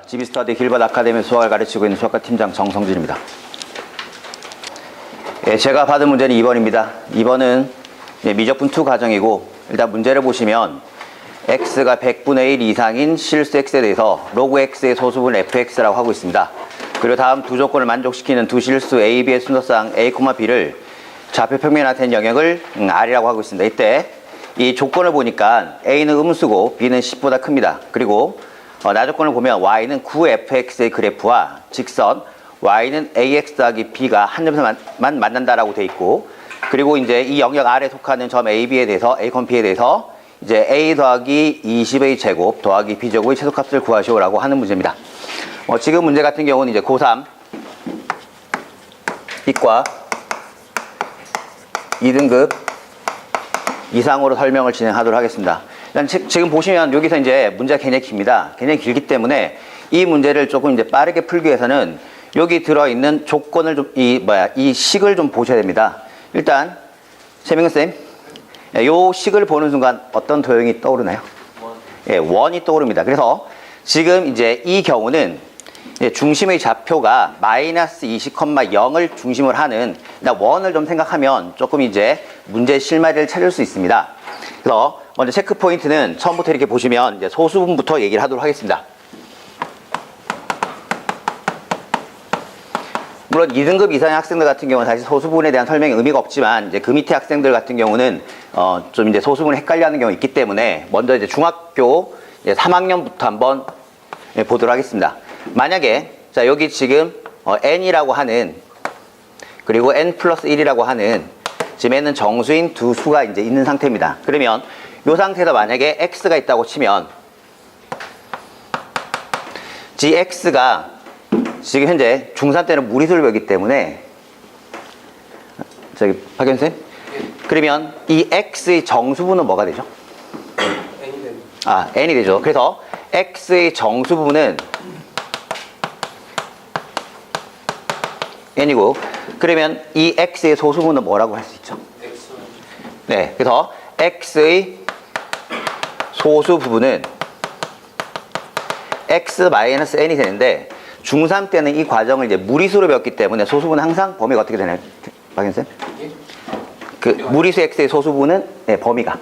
GB스터디 길벗 아카데미 수학을 가르치고 있는 수학과 팀장 정성진입니다. 제가 받은 문제는 2번입니다. 2번은 미적분2 과정이고, 일단 문제를 보시면 x가 100분의 1 이상인 실수 x에 대해서 로그 x의 소수분 fx라고 하고 있습니다. 그리고 다음 두 조건을 만족시키는 두 실수 a, b의 순서상 a, b를 좌표 평면에 나타낸 영역을 r이라고 하고 있습니다. 이때 이 조건을 보니까 a는 음수고 b는 10보다 큽니다. 그리고 나조건을 보면 y는 9fx의 그래프와 직선 y는 ax 더하기 b가 한 점에서만 만난다라고 돼 있고, 그리고 이제 이 영역 R에 속하는 점 AB에 대해서 A, B에 대해서 이제 a 더하기 20a 제곱 더하기 b 제곱의 최소값을 구하시오라고 하는 문제입니다. 지금 문제 같은 경우는 이제 고3 이과 2등급 이상으로 설명을 진행하도록 하겠습니다. 일단 지금 보시면 여기서 이제 문제가 굉장히 깁니다. 굉장히 길기 때문에 이 문제를 조금 이제 빠르게 풀기 위해서는 여기 들어있는 조건을 좀, 이 식을 좀 보셔야 됩니다. 일단, 최민근쌤, 요 식을 보는 순간 어떤 도형이 떠오르나요? 원이 떠오릅니다. 그래서 지금 이제 이 경우는 중심의 좌표가 마이너스 20,0을 중심으로 하는 원을 좀 생각하면 조금 이제 문제의 실마리를 찾을 수 있습니다. 그래서 먼저 체크 포인트는 처음부터 이렇게 보시면 이제 소수분부터 얘기를 하도록 하겠습니다. 물론 2등급 이상의 학생들 같은 경우는 사실 소수분에 대한 설명이 의미가 없지만, 이제 그 밑에 학생들 같은 경우는 좀 이제 소수분을 헷갈려하는 경우가 있기 때문에 먼저 이제 중학교 3학년부터 한번 보도록 하겠습니다. 만약에 자 여기 지금 n이라고 하는, 그리고 n 플러스 1이라고 하는 지금 n은 정수인 두 수가 이제 있는 상태입니다. 그러면 이 상태에서 만약에 x가 있다고 치면 gx가 지금 현재 중3 때는 무리수를 배우기 때문에, 저기 박현 쌤, 그러면 이 x의 정수분은 뭐가 되죠? n이 됩니다. n이 되죠. 그래서 x의 정수분은 n이고, 그러면 이 x의 소수분은 뭐라고 할 수 있죠? x. 네, 그래서 x의 소수 부분은 x-n이 되는데, 중3 때는 이 과정을 이제 무리수로 배웠기 때문에 소수분은 항상 범위가 어떻게 되나요? 박현쌤? 예? 그 무리수 x의 소수분은 범위가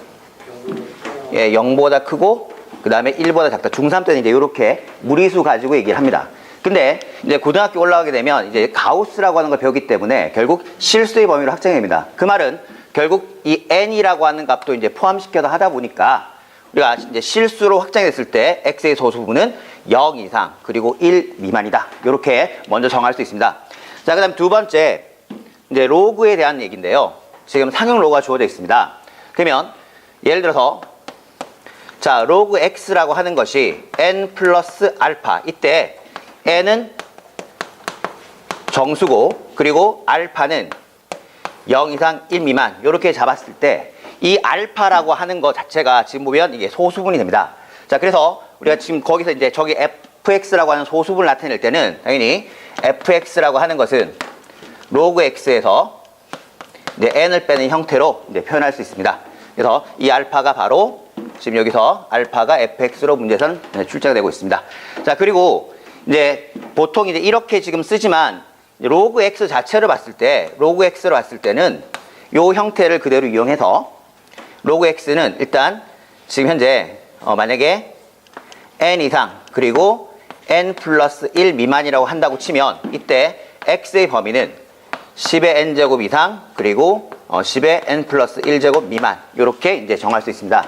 0보다 크고 그 다음에 1보다 작다. 중3 때는 이제 이렇게 무리수 가지고 얘기를 합니다. 근데 이제 고등학교 올라가게 되면 이제 가우스라고 하는 걸 배우기 때문에 결국 실수의 범위로 확정됩니다. 그 말은 결국 이 n이라고 하는 값도 이제 포함시켜서 하다 보니까 우리가 이제 실수로 확정이 됐을 때 x의 소수분은 0 이상 그리고 1 미만이다. 이렇게 먼저 정할 수 있습니다. 자, 그 다음 두 번째 이제 로그에 대한 얘기인데요. 지금 상용 로그가 주어져 있습니다. 그러면 예를 들어서 자 로그 x라고 하는 것이 n 플러스 알파, 이때 n은 정수고 그리고 알파는 0 이상 1 미만, 이렇게 잡았을 때 이 알파라고 하는 것 자체가 지금 보면 이게 소수분이 됩니다. 자, 그래서 우리가 지금 거기서 이제 저기 fx라고 하는 소수분을 나타낼 때는 당연히 fx라고 하는 것은 로그 x에서 이제 n을 빼는 형태로 이제 표현할 수 있습니다. 그래서 이 알파가 바로 지금 여기서 알파가 fx로 문제선 출제가 되고 있습니다. 자, 그리고 이제 보통 이제 이렇게 지금 쓰지만 로그 x 자체를 봤을 때, 로그 x로 봤을 때는 요 형태를 그대로 이용해서 로그 x는 일단 지금 현재 만약에 n 이상 그리고 n 플러스 1 미만이라고 한다고 치면 이때 x의 범위는 10의 n제곱 이상 그리고 10의 n 플러스 1제곱 미만, 이렇게 이제 정할 수 있습니다.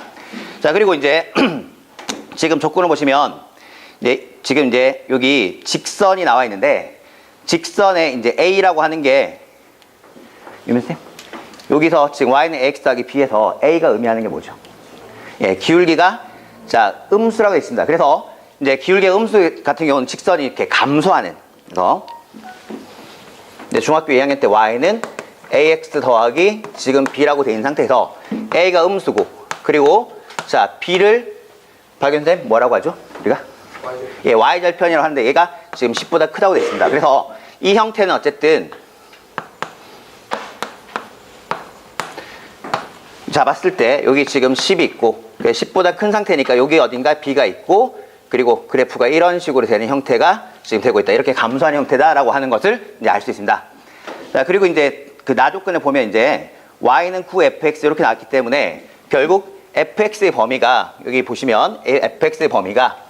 자, 그리고 이제 지금 조건을 보시면 지금 이제 여기 직선이 나와 있는데, 직선에 이제 a라고 하는 게 유민쌤, 여기서 지금 y는 x 더하기 b에서 a가 의미하는 게 뭐죠? 기울기가 자 음수라고 있습니다. 그래서 이제 기울기 음수 같은 경우는 직선이 이렇게 감소하는, 그래서 중학교 2학년 때 y는 ax 더하기 지금 b라고 돼 있는 상태에서 a가 음수고, 그리고 자 b를 박연쌤 뭐라고 하죠? 우리가 y절편이라고 하는데 얘가 지금 10보다 크다고 돼 있습니다. 그래서 이 형태는 어쨌든 잡았을 때 여기 지금 10이 있고 10보다 큰 상태니까 여기 어딘가 b가 있고 그리고 그래프가 이런 식으로 되는 형태가 지금 되고 있다. 이렇게 감소하는 형태다라고 하는 것을 이제 알 수 있습니다. 자, 그리고 이제 그 나조건을 보면 이제 y는 9fx 이렇게 나왔기 때문에 결국 fx의 범위가 여기 보시면 fx의 범위가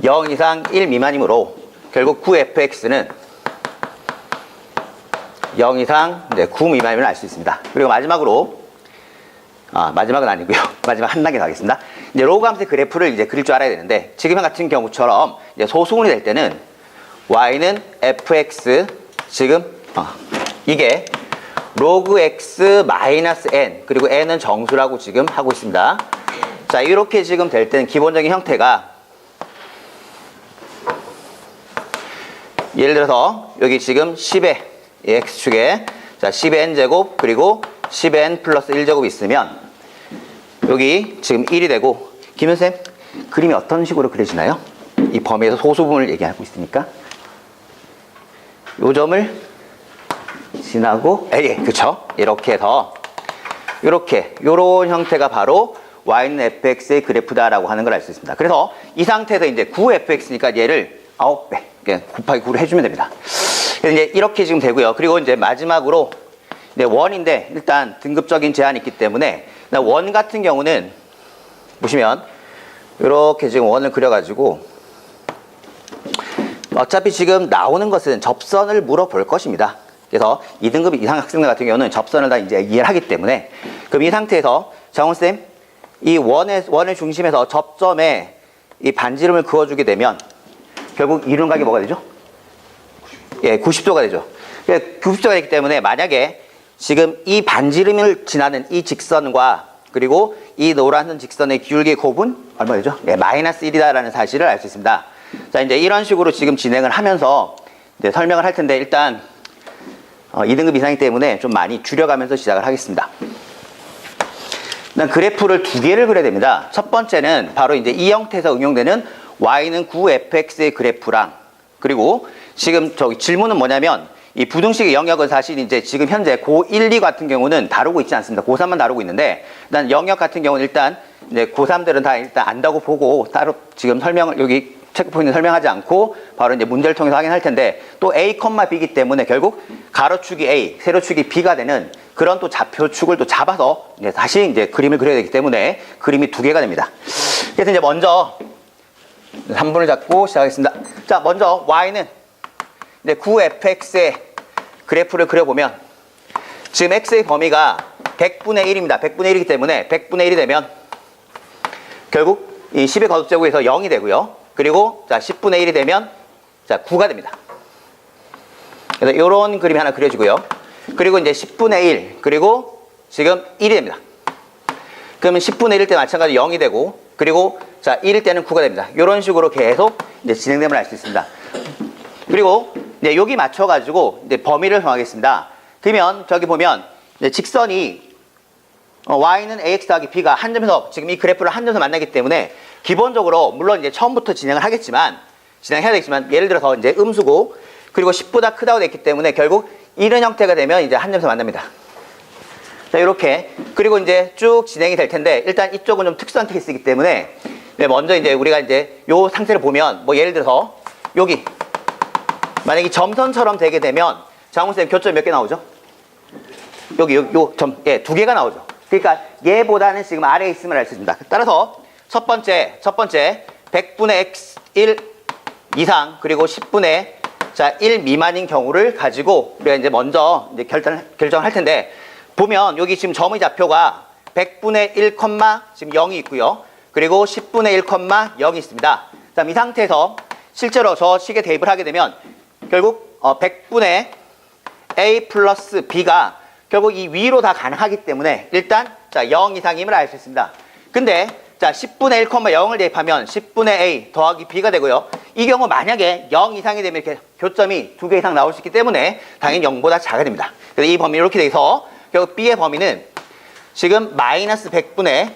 0 이상 1 미만이므로 결국 9fx는 0 이상 9 미만임을 알 수 있습니다. 그리고 마지막으로 마지막은 아니고요. 마지막 한 단계 가겠습니다. 이제 로그 함수의 그래프를 이제 그릴 줄 알아야 되는데 지금 같은 경우처럼 이제 소수분이 될 때는 y는 fx 지금 이게 로그 x 마이너스 n 그리고 n은 정수라고 지금 하고 있습니다. 자, 이렇게 지금 될 때는 기본적인 형태가 예를 들어서 여기 지금 10의 x축에 자 10의 n제곱 그리고 10의 n 플러스 1제곱이 있으면 여기 지금 1이 되고 김현쌤 그림이 어떤 식으로 그려지나요? 이 범위에서 소수분을 얘기하고 있으니까 요 점을 지나고 그쵸? 이렇게 해서 이렇게 요런 형태가 바로 y는 fx의 그래프다라고 하는 걸 알 수 있습니다. 그래서 이 상태에서 이제 9fx니까 얘를 9배 곱하기 9를 해주면 됩니다. 그래서 이제 이렇게 지금 되고요. 그리고 이제 마지막으로 이제 원인데 일단 등급적인 제한이 있기 때문에 원 같은 경우는 보시면 이렇게 지금 원을 그려가지고 어차피 지금 나오는 것은 접선을 물어볼 것입니다. 그래서 2등급 이상 학생들 같은 경우는 접선을 다 이제 이해를 하기 때문에 그럼 이 상태에서 정원쌤 이 원을 중심에서 접점에 이 반지름을 그어주게 되면 결국 이륜각이 뭐가 되죠? 90도가 되죠. 90도가 되기 때문에 만약에 지금 이 반지름을 지나는 이 직선과 그리고 이 노란 직선의 기울기의 곱은 얼마 되죠? 마이너스 1이다라는 사실을 알 수 있습니다. 자, 이제 이런 식으로 지금 진행을 하면서 이제 설명을 할 텐데 일단 2등급 이상이기 때문에 좀 많이 줄여가면서 시작을 하겠습니다. 일단 그래프를 두 개를 그려야 됩니다. 첫 번째는 바로 이제 이 형태에서 응용되는 y는 9fx의 그래프랑 그리고 지금 저기 질문은 뭐냐면 이 부등식의 영역은 사실 이제 지금 현재 고1, 2 같은 경우는 다루고 있지 않습니다. 고3만 다루고 있는데 일단 영역 같은 경우는 일단 이제 고3들은 다 일단 안다고 보고 따로 지금 설명을 여기 체크포인트 설명하지 않고 바로 이제 문제를 통해서 확인할 텐데 또 a, b이기 때문에 결국 가로축이 a, 세로축이 b가 되는 그런 또 좌표축을 또 잡아서 이제 다시 이제 그림을 그려야 되기 때문에 그림이 두 개가 됩니다. 그래서 이제 먼저 3분을 잡고 시작하겠습니다. 자, 먼저 y는 이제 9fx의 그래프를 그려보면 지금 x의 범위가 100분의 1입니다. 100분의 1이기 때문에 100분의 1이 되면 결국 이 10의 거듭제곱에서 0이 되고요. 그리고 자 10분의 1이 되면 자 9가 됩니다. 그래서 이런 그림이 하나 그려지고요. 그리고 이제 10분의 1 그리고 지금 1이 됩니다. 그러면 10분의 1일 때 마찬가지로 0이 되고 그리고 자 1일 때는 9가 됩니다. 이런 식으로 계속 이제 진행됨을 알 수 있습니다. 그리고 이제 여기 맞춰가지고 이제 범위를 정하겠습니다. 그러면 저기 보면 이제 직선이 y는 ax 더하기 b가 한 점에서 지금 이 그래프를 한 점에서 만나기 때문에 기본적으로 물론 이제 처음부터 진행을 하겠지만 진행해야 되겠지만 예를 들어서 이제 음수고 그리고 10보다 크다고 됐기 때문에 결국 이런 형태가 되면 이제 한 점에서 만납니다. 자, 이렇게 그리고 이제 쭉 진행이 될 텐데 일단 이쪽은 좀 특수한 케이스이기 때문에 먼저 이제 우리가 이제 요 상태를 보면 뭐 예를 들어서 여기 만약에 점선처럼 되게 되면 장훈쌤 교점 몇 개 나오죠? 여기 요 점 두 개가 나오죠. 그러니까 얘보다는 지금 아래에 있음을 알 수 있습니다. 따라서 첫 번째 100분의 x 1 이상 그리고 10분의 자 1 미만인 경우를 가지고 우리가 이제 먼저 이제 결정을 할 텐데 보면 여기 지금 점의 좌표가 100분의 1, 지금 0이 있고요. 그리고 10분의 1, 0이 있습니다. 자, 이 상태에서 실제로 저 식에 대입을 하게 되면 결국 100분의 a 플러스 b가 결국 이 위로 다 가능하기 때문에 일단 자 0 이상임을 알 수 있습니다. 근데 자 10분의 1, 0을 대입하면 10분의 a 더하기 b가 되고요. 이 경우 만약에 0 이상이 되면 이렇게 교점이 2개 이상 나올 수 있기 때문에 당연히 0보다 작아야 됩니다. 그래서 이 범위 이렇게 돼서 결국 b의 범위는 지금 마이너스 100분의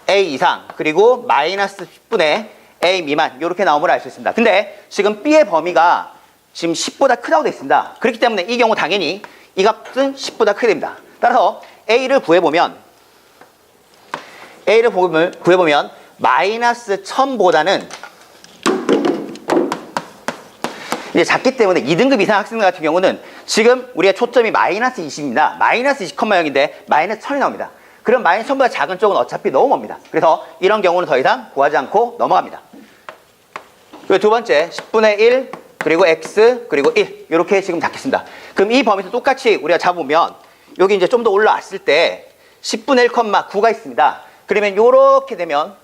a 이상 그리고 마이너스 10분의 a 미만 이렇게 나옴을 알 수 있습니다. 근데 지금 b의 범위가 지금 10보다 크다고 되어 있습니다. 그렇기 때문에 이 경우 당연히 이 값은 10보다 크게 됩니다. 따라서 A를 구해보면 마이너스 1000보다는 이제 작기 때문에 2등급 이상 학생들 같은 경우는 지금 우리가 초점이 마이너스 20입니다. 마이너스 20,0인데 마이너스 1000이 나옵니다. 그럼 마이너스 1000보다 작은 쪽은 어차피 너무 멉니다. 그래서 이런 경우는 더 이상 구하지 않고 넘어갑니다. 그리고 두 번째 10분의 1 그리고 x 그리고 1 이렇게 지금 잡겠습니다. 그럼 이 범위에서 똑같이 우리가 잡으면 여기 이제 좀 더 올라왔을 때 10분의 1,9가 있습니다. 그러면 이렇게 되면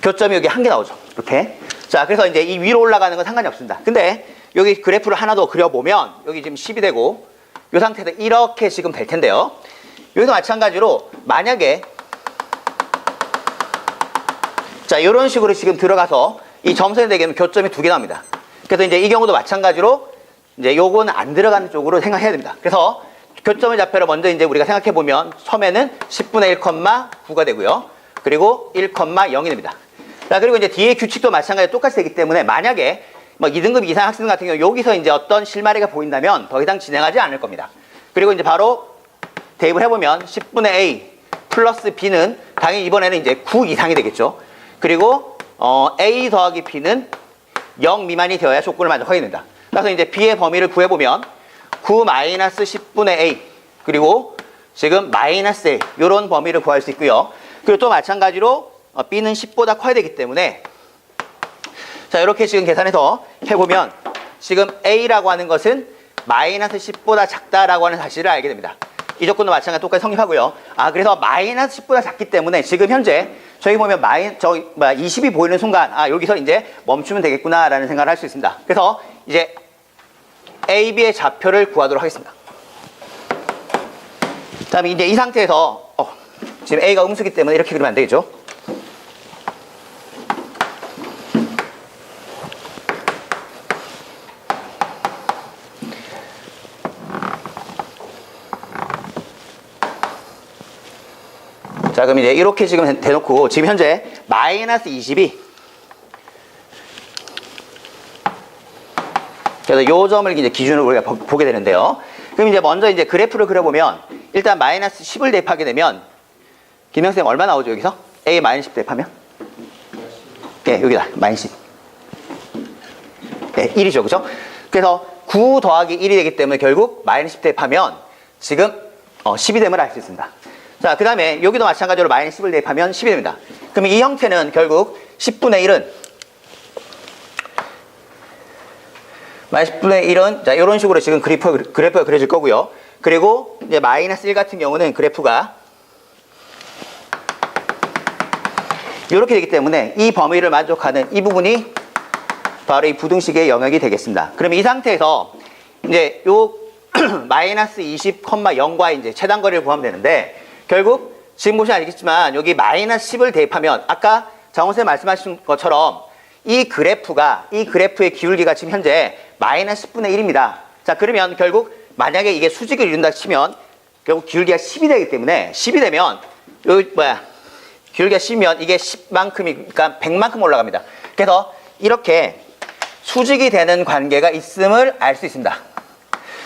교점이 여기 한 개 나오죠. 이렇게. 자, 그래서 이제 이 위로 올라가는 건 상관이 없습니다. 근데 여기 그래프를 하나 더 그려보면 여기 지금 10이 되고 이 상태에서 이렇게 지금 될 텐데요. 여기도 마찬가지로 만약에 자, 이런 식으로 지금 들어가서 이 점선이 되게 되면 교점이 두 개 나옵니다. 그래서 이제 이 경우도 마찬가지로 이제 요거는 안 들어가는 쪽으로 생각해야 됩니다. 그래서 교점의 좌표를 먼저 이제 우리가 생각해 보면 처음에는 10분의 1,9가 되고요. 그리고 1,0이 됩니다. 자, 그리고 이제 뒤에 규칙도 마찬가지로 똑같이 되기 때문에 만약에 뭐 2등급 이상 학생 같은 경우 여기서 이제 어떤 실마리가 보인다면 더 이상 진행하지 않을 겁니다. 그리고 이제 바로 대입을 해보면 10분의 A 플러스 B는 당연히 이번에는 이제 9 이상이 되겠죠. 그리고 A 더하기 B는 0 미만이 되어야 조건을 만족하게 된다. 그래서 이제 B의 범위를 구해보면 9 마이너스 10분의 A 그리고 지금 마이너스 A 이런 범위를 구할 수 있고요. 그리고 또 마찬가지로 B는 10보다 커야 되기 때문에 자, 이렇게 지금 계산해서 해보면 지금 A라고 하는 것은 마이너스 10보다 작다라고 하는 사실을 알게 됩니다. 이 조건도 마찬가지로 똑같이 성립하고요. 아, 그래서 마이너스 10보다 작기 때문에 지금 현재 저기 보면 20이 보이는 순간 아, 여기서 이제 멈추면 되겠구나라는 생각을 할 수 있습니다. 그래서 이제 A, B의 좌표를 구하도록 하겠습니다. 다음에 이제 이 상태에서 지금 A가 음수기 때문에 이렇게 그리면 안 되겠죠. 자, 그럼 이제 이렇게 지금 대놓고 지금 현재 마이너스 20이 그래서 요 점을 이제 기준으로 우리가 보게 되는데요. 그럼 이제 먼저 이제 그래프를 그려보면 일단 마이너스 10을 대입하게 되면 김영쌤 얼마 나오죠 여기서? A 마이너스 10 대입하면? 예, 여기다 마이너스 10. 예, 1이죠, 그죠? 그래서 9 더하기 1이 되기 때문에 결국 마이너스 10 대입하면 지금 10이 됨을 알 수 있습니다. 자, 그 다음에 여기도 마찬가지로 마이너스 10을 대입하면 10이 됩니다. 그러면 이 형태는 결국 10분의 1은 마이너스 10분의 1은 자, 이런 식으로 지금 그래프가 그려질 거고요. 그리고 이제 마이너스 1 같은 경우는 그래프가 이렇게 되기 때문에 이 범위를 만족하는 이 부분이 바로 이 부등식의 영역이 되겠습니다. 그럼 이 상태에서 이제 요 마이너스 20,0과 이제 최단거리를 구하면 되는데 결국 지금 보시면 알겠지만 여기 마이너스 10을 대입하면 아까 장원쌤 말씀하신 것처럼 이 그래프의 기울기가 지금 현재 마이너스 10분의 1입니다. 자, 그러면 결국 만약에 이게 수직을 이룬다 치면 결국 기울기가 10이 되기 때문에 10이 되면 여기 기울기가 10이면 이게 10만큼이니까 100만큼 올라갑니다. 그래서 이렇게 수직이 되는 관계가 있음을 알 수 있습니다.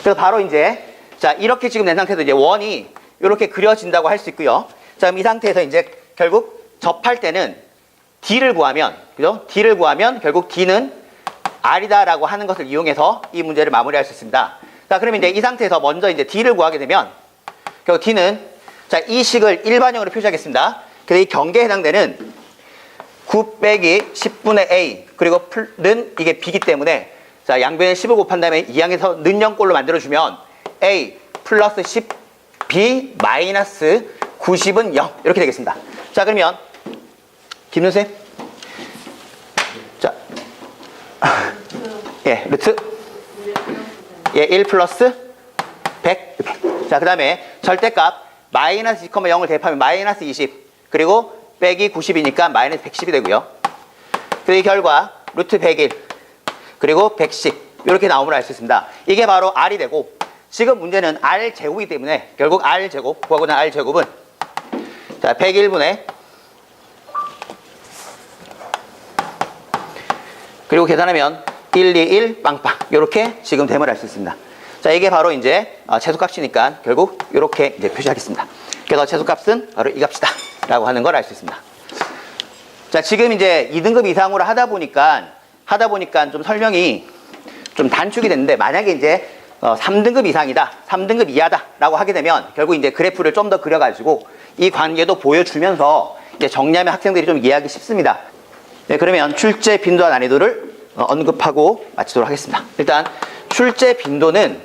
그래서 바로 이제 자, 이렇게 지금 낸 상태에서 이제 원이 이렇게 그려진다고 할 수 있고요. 자, 그럼 이 상태에서 이제 결국 접할 때는 D를 구하면, 그죠? D를 구하면 결국 D는 R이다라고 하는 것을 이용해서 이 문제를 마무리할 수 있습니다. 자, 그러면 이제 이 상태에서 먼저 이제 D를 구하게 되면 결국 D는 자, 이 식을 일반형으로 표시하겠습니다. 그래서 이 경계에 해당되는 9 빼기 10분의 A 그리고 는 이게 B이기 때문에 자, 양변에 10을 곱한 다음에 이 양에서 는 0꼴로 만들어주면 A 플러스 10 B 마이너스 90은 0 이렇게 되겠습니다. 자, 그러면 김윤쌤 자, 예, 루트 예, 1 플러스 100 이렇게. 자, 그 다음에 절대값 마이너스 2,0을 대입하면 마이너스 20 그리고 빼기 90이니까 마이너스 110이 되고요. 그리고 이 결과 루트 101 그리고 110 이렇게 나옴을 알 수 있습니다. 이게 바로 R이 되고 지금 문제는 R제곱이기 때문에 결국 R제곱 구하고자 하는 R제곱은 자, 101분의 그리고 계산하면 121 빵빵 이렇게 지금 됨을 알 수 있습니다. 자, 이게 바로 이제 최소값이니까 결국 이렇게 이제 표시하겠습니다. 그래서 최소값은 바로 이 값이다 라고 하는 걸 알 수 있습니다. 자, 지금 이제 2등급 이상으로 하다 보니까 좀 설명이 좀 단축이 됐는데, 만약에 이제 3등급 이상이다, 3등급 이하다 라고 하게 되면 결국 이제 그래프를 좀 더 그려가지고 이 관계도 보여주면서 이제 정리하면 학생들이 좀 이해하기 쉽습니다. 네, 그러면 출제 빈도와 난이도를 언급하고 마치도록 하겠습니다. 일단 출제 빈도는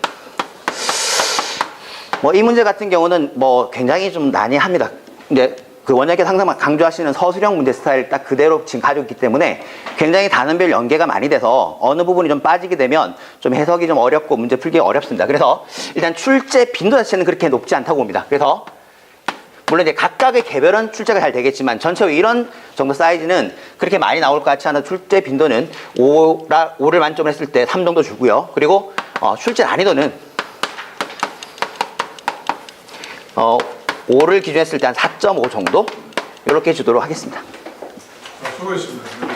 뭐 이 문제 같은 경우는 뭐 굉장히 좀 난해합니다. 근데 그 원장님께서 항상 강조하시는 서술형 문제 스타일 딱 그대로 지금 가지고 있기 때문에 굉장히 단원별 연계가 많이 돼서 어느 부분이 좀 빠지게 되면 좀 해석이 좀 어렵고 문제 풀기가 어렵습니다. 그래서 일단 출제 빈도 자체는 그렇게 높지 않다고 봅니다. 그래서 물론 이제 각각의 개별은 출제가 잘 되겠지만 전체로 이런 정도 사이즈는 그렇게 많이 나올 것 같지 않아 출제 빈도는 5를 만점을 했을 때 3 정도 주고요. 그리고 출제 난이도는 5를 기준했을 때 한 4.5 정도 이렇게 주도록 하겠습니다. 수고하셨습니다.